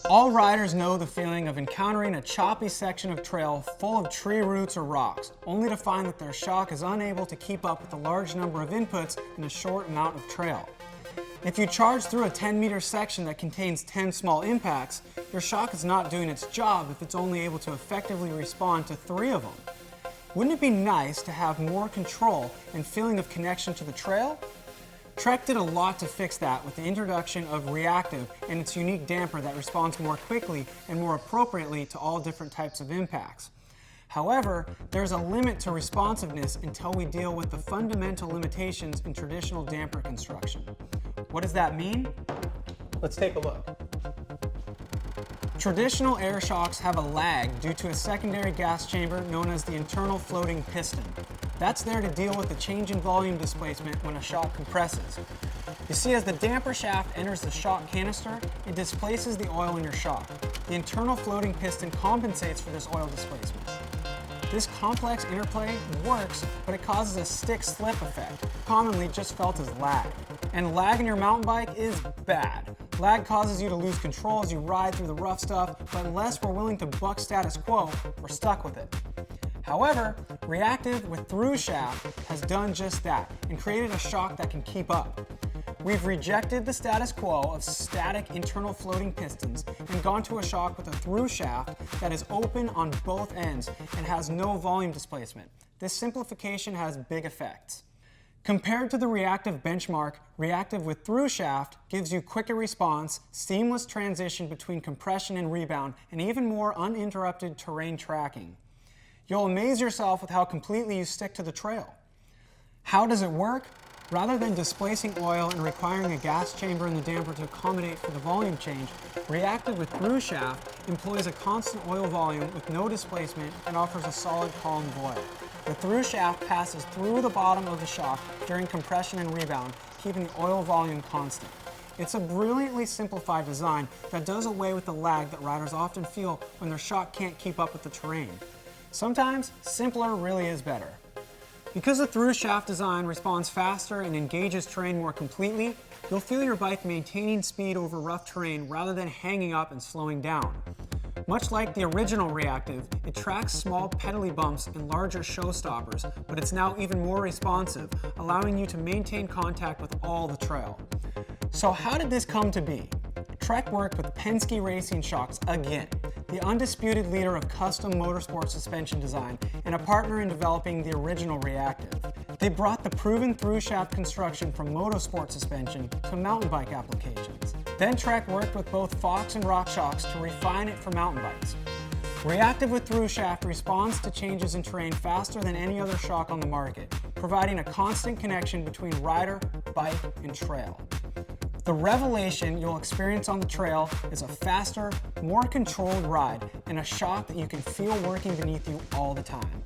All riders know the feeling of encountering a choppy section of trail full of tree roots or rocks, only to find that their shock is unable to keep up with the large number of inputs in a short amount of trail. If you charge through a 10-meter section that contains 10 small impacts, your shock is not doing its job if it's only able to effectively respond to 3 of them. Wouldn't it be nice to have more control and feeling of connection to the trail? Trek did a lot to fix that with the introduction of reactive and its unique damper that responds more quickly and more appropriately to all different types of impacts. However, there's a limit to responsiveness until we deal with the fundamental limitations in traditional damper construction. What does that mean? Let's take a look. Traditional air shocks have a lag due to a secondary gas chamber known as the internal floating piston. That's there to deal with the change in volume displacement when a shock compresses. You see, as the damper shaft enters the shock canister, it displaces the oil in your shock. The internal floating piston compensates for this oil displacement. This complex interplay works, but it causes a stick-slip effect, commonly just felt as lag. And lag in your mountain bike is bad. Lag causes you to lose control as you ride through the rough stuff, but unless we're willing to buck status quo, we're stuck with it. However, reactive with Thru Shaft has done just that and created a shock that can keep up. We've rejected the status quo of static internal floating pistons and gone to a shock with a Thru Shaft that is open on both ends and has no volume displacement. This simplification has big effects. Compared to the reactive benchmark, reactive with Thru Shaft gives you quicker response, seamless transition between compression and rebound, and even more uninterrupted terrain tracking. You'll amaze yourself with how completely you stick to the trail. How does it work? Rather than displacing oil and requiring a gas chamber in the damper to accommodate for the volume change, reactive with Thru Shaft employs a constant oil volume with no displacement and offers a solid column of oil. The Thru Shaft passes through the bottom of the shock during compression and rebound, keeping the oil volume constant. It's a brilliantly simplified design that does away with the lag that riders often feel when their shock can't keep up with the terrain. Sometimes, simpler really is better. Because the Thru Shaft design responds faster and engages terrain more completely, you'll feel your bike maintaining speed over rough terrain rather than hanging up and slowing down. Much like the original reactive, it tracks small pedally bumps and larger showstoppers, but it's now even more responsive, allowing you to maintain contact with all the trail. So how did this come to be? Trek worked with Penske Racing Shocks again, the undisputed leader of custom motorsport suspension design and a partner in developing the original reactive. They brought the proven Thru Shaft construction from motorsport suspension to mountain bike applications. Then Trek worked with both Fox and Rock Shocks to refine it for mountain bikes. Reactive with Thru Shaft responds to changes in terrain faster than any other shock on the market, providing a constant connection between rider, bike, and trail. The revelation you'll experience on the trail is a faster, more controlled ride and a shock that you can feel working beneath you all the time.